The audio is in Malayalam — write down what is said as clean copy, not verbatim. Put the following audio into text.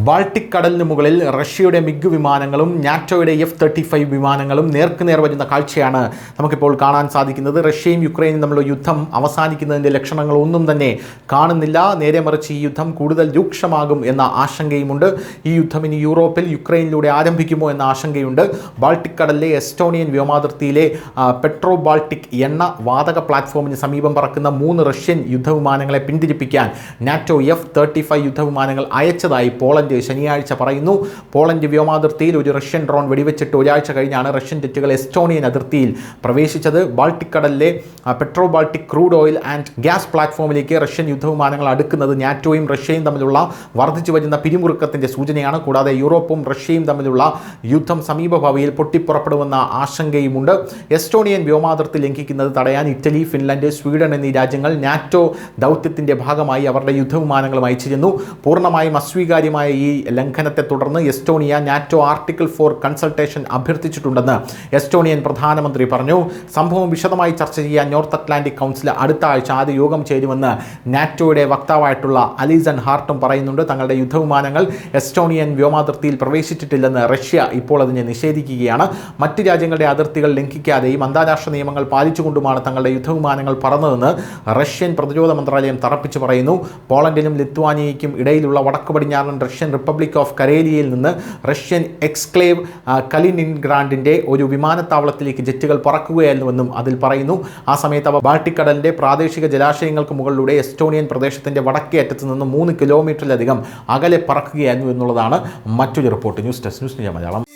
ബാൾട്ടിക് കടലിന് മുകളിൽ റഷ്യയുടെ മിഗ് വിമാനങ്ങളും നാറ്റോയുടെ F-35 വിമാനങ്ങളും നേർക്കുനേർ വരുന്ന കാഴ്ചയാണ് നമുക്കിപ്പോൾ കാണാൻ സാധിക്കുന്നത്. റഷ്യയും യുക്രൈനും തമ്മിലുള്ള യുദ്ധം അവസാനിക്കുന്നതിൻ്റെ ലക്ഷണങ്ങളൊന്നും തന്നെ കാണുന്നില്ല. നേരെ മറിച്ച് ഈ യുദ്ധം കൂടുതൽ രൂക്ഷമാകും എന്ന ആശങ്കയുമുണ്ട്. ഈ യുദ്ധം ഇനി യൂറോപ്പിൽ യുക്രൈനിലൂടെ ആരംഭിക്കുമോ എന്ന ആശങ്കയുണ്ട്. ബാൾട്ടിക് കടലിലെ എസ്റ്റോണിയൻ വ്യോമാതിർത്തിയിലെ പെട്രോ ബാൾട്ടിക് എണ്ണ വാതക പ്ലാറ്റ്ഫോമിന് സമീപം പറക്കുന്ന 3 റഷ്യൻ യുദ്ധവിമാനങ്ങളെ പിന്തിരിപ്പിക്കാൻ നാറ്റോ F-35 യുദ്ധവിമാനങ്ങൾ അയച്ചതായി പോളണ്ട് ശനിയാഴ്ച പറയുന്നു. പോളണ്ട് വ്യോമാതിർത്തിയിൽ ഒരു റഷ്യൻ ഡ്രോൺ വെടിവെച്ചിട്ട് ഒരാഴ്ച കഴിഞ്ഞാണ് റഷ്യൻ ജെറ്റുകൾ എസ്റ്റോണിയൻ അതിർത്തിയിൽ പ്രവേശിച്ചത്. ബാൾട്ടിക് കടലിലെ Petro Baltic crude oil and gas പ്ലാറ്റ്ഫോമിലേക്ക് റഷ്യൻ യുദ്ധവിമാനങ്ങൾ അടുക്കുന്നത് നാറ്റോയും റഷ്യയും തമ്മിലുള്ള വർദ്ധിച്ചു വരുന്ന പിരിമുറുക്കത്തിൻ്റെ സൂചനയാണ്. കൂടാതെ യൂറോപ്പും റഷ്യയും തമ്മിലുള്ള യുദ്ധം സമീപഭാവിയിൽ പൊട്ടിപ്പുറപ്പെടുമെന്ന ആശങ്കയുമുണ്ട്. എസ്റ്റോണിയൻ വ്യോമാതിർത്തി ലംഘിക്കുന്നത് തടയാൻ ഇറ്റലി, ഫിൻലൻഡ്, സ്വീഡൻ എന്നീ രാജ്യങ്ങൾ നാറ്റോ ദൗത്യത്തിൻ്റെ ഭാഗമായി അവരുടെ യുദ്ധവിമാനങ്ങളും അയച്ചിരുന്നു. പൂർണ്ണമായും അസ്വീകാര്യമായ ഈ ലംഘനത്തെ തുടർന്ന് എസ്റ്റോണിയ നാറ്റോ ആർട്ടിക്കിൾ 4 കൺസൾട്ടേഷൻ അഭ്യർത്ഥിച്ചിട്ടുണ്ടെന്ന് എസ്റ്റോണിയൻ പ്രധാനമന്ത്രി പറഞ്ഞു. സംഭവം വിശദമായി ചർച്ച ചെയ്യാൻ നോർത്ത് അറ്റ്ലാന്റിക് കൗൺസിൽ അടുത്ത ആഴ്ച ആദ്യ യോഗം ചേരുമെന്ന് നാറ്റോയുടെ വക്താവായിട്ടുള്ള അലീസൺ ഹാർട്ടും പറയുന്നുണ്ട്. തങ്ങളുടെ യുദ്ധവിമാനങ്ങൾ എസ്റ്റോണിയൻ വ്യോമാതിർത്തിയിൽ പ്രവേശിച്ചിട്ടില്ലെന്ന് റഷ്യ ഇപ്പോൾ അതിനെ നിഷേധിക്കുകയാണ്. മറ്റ് രാജ്യങ്ങളുടെ അതിർത്തികൾ ലംഘിക്കാതെയും അന്താരാഷ്ട്ര നിയമങ്ങൾ പാലിച്ചുകൊണ്ടുമാണ് തങ്ങളുടെ യുദ്ധവിമാനങ്ങൾ പറന്നതെന്ന് റഷ്യൻ പ്രതിരോധ മന്ത്രാലയം തറപ്പിച്ചു പറയുന്നു. പോളണ്ടിനും ലിത്വാനിയയ്ക്കും ഇടയിലുള്ള വടക്ക് പടിഞ്ഞാറൻ റഷ്യൻ റിപ്പബ്ലിക് ഓഫ് കരേലിയയിൽ നിന്ന് റഷ്യൻ എക്സ്ക്ലേവ് കലിനിൻഗ്രാഡിൻ്റെ ഒരു വിമാനത്താവളത്തിലേക്ക് ജെറ്റുകൾ പറക്കുകയായിരുന്നുവെന്നും അതിൽ പറയുന്നു. ആ സമയത്ത് അവ ബാൾട്ടിക് കടലിൻ്റെ പ്രാദേശിക ജലാശയങ്ങൾക്ക് മുകളിലൂടെ എസ്റ്റോണിയൻ പ്രദേശത്തിൻ്റെ വടക്കേ അറ്റത്ത് നിന്ന് 3 കിലോമീറ്ററിലധികം അകലെ പറക്കുകയായിരുന്നു എന്നുള്ളതാണ് മറ്റൊരു report. News desk, news India Malayalam.